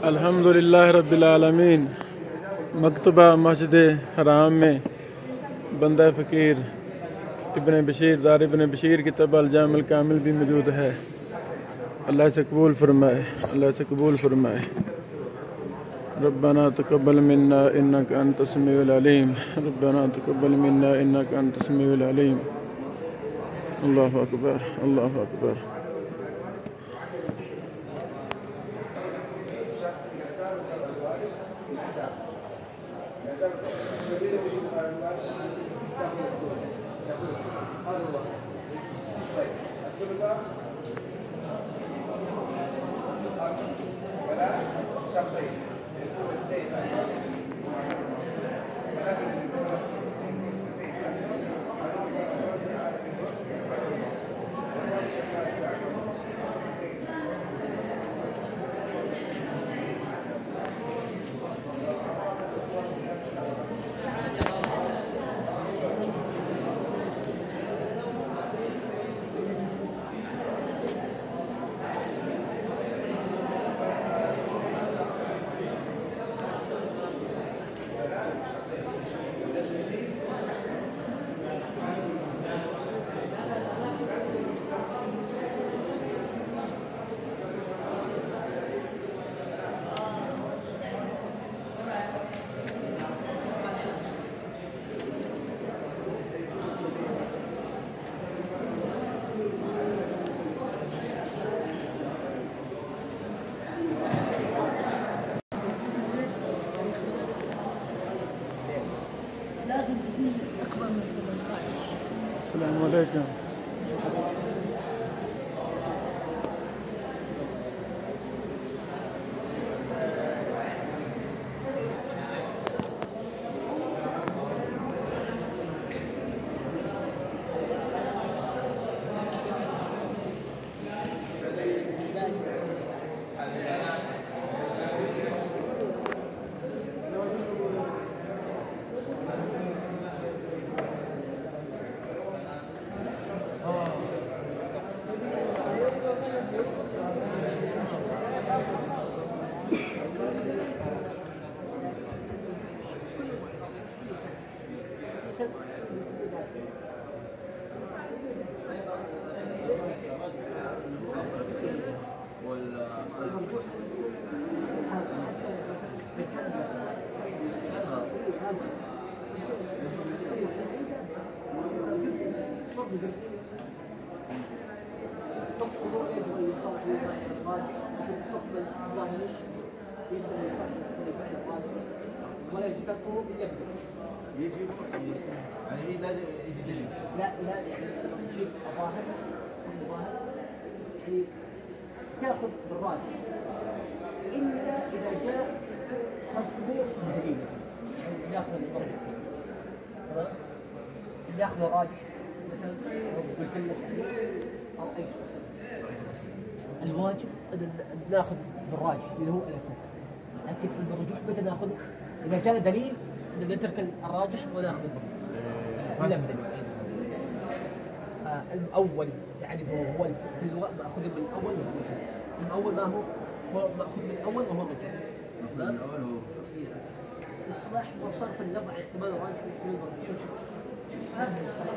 अल्हम्दुलिल्लाह रब्बिल आलमीन। मकतबा मस्जिद हराम में बंदा फ़कीर इब्न बशीर दार इब्न बशीर की तब अल-जामिल कामिल भी मौजूद है। अल्लाह से कबूल फरमाए, अल्लाह से कबूल फरमाए। रब्बना तक़ब्बल मिन्ना इन्नका अंतस समीउल अलीम, रब्बना तक़ब्बल मिन्ना इन्नका अंतस समीउल अलीम। अल्लाहु अकबर, अल्लाहु अकबर। لازم تكون أكبر من 17. السلام عليكم. يجي يعني لازم يجي دليل. لا يعني تجيب ظاهر يعني تاخذ بالراجع الا اذا جاء مصدوق دليل يعني ياخذ الراجح تمام اللي ياخذ الراجح مثلا يقول لك او اي الواجب ناخذ بالراجح اللي هو الاسد، لكن الرجوح متى ناخذه؟ اذا جاء دليل نترك الراجح وناخذ الدليل. الاول تعرفه هو في الوقت ماخوذ من الاول وهو الاول ما هو ماخوذ من الاول وهو الرجوح. من الاول هو اصلاح وصرف اللفظ احتمال الراجح واحتمال الرجوح. شوف هذا اصلاح